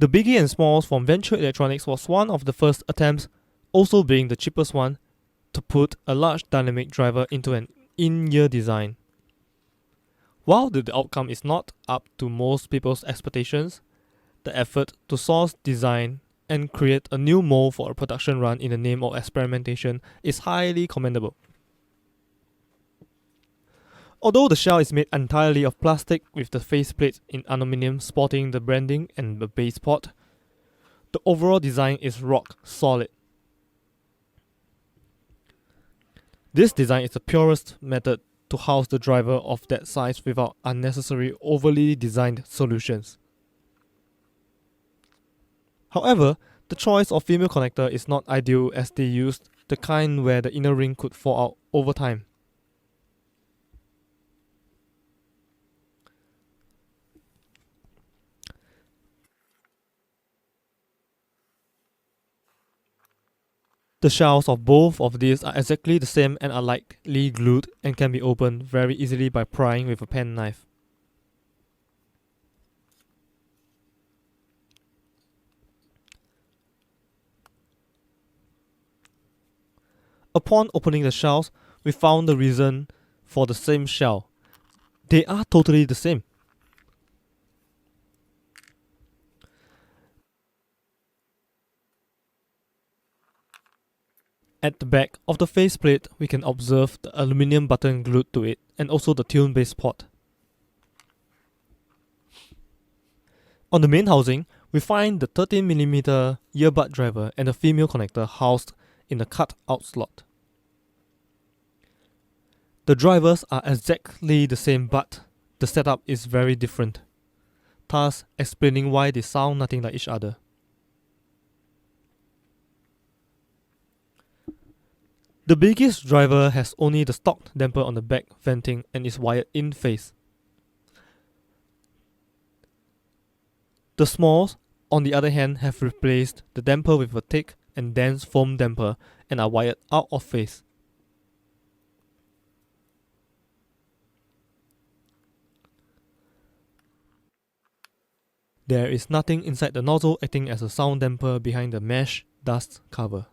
The Biggie and Smalls from Venture Electronics was one of the first attempts, also being the cheapest one, to put a large dynamic driver into an in-ear design. While the outcome is not up to most people's expectations, the effort to source, design, and create a new mold for a production run in the name of experimentation is highly commendable. Although the shell is made entirely of plastic with the faceplate in aluminium sporting the branding and the base port, the overall design is rock solid. This design is the purest method to house the driver of that size without unnecessary overly designed solutions. However, the choice of female connector is not ideal as they used the kind where the inner ring could fall out over time. The shells of both of these are exactly the same and are lightly glued and can be opened very easily by prying with a penknife. Upon opening the shells, we found the reason for the same shell. They are totally the same. At the back of the faceplate, we can observe the aluminium button glued to it and also the tune base port. On the main housing, we find the 13mm earbud driver and the female connector housed in the cut-out slot. The drivers are exactly the same, but the setup is very different, thus explaining why they sound nothing like each other. The biggest driver has only the stock damper on the back venting and is wired in phase. The Smalls, on the other hand, have replaced the damper with a thick and dense foam damper and are wired out of phase. There is nothing inside the nozzle acting as a sound damper behind the mesh dust cover.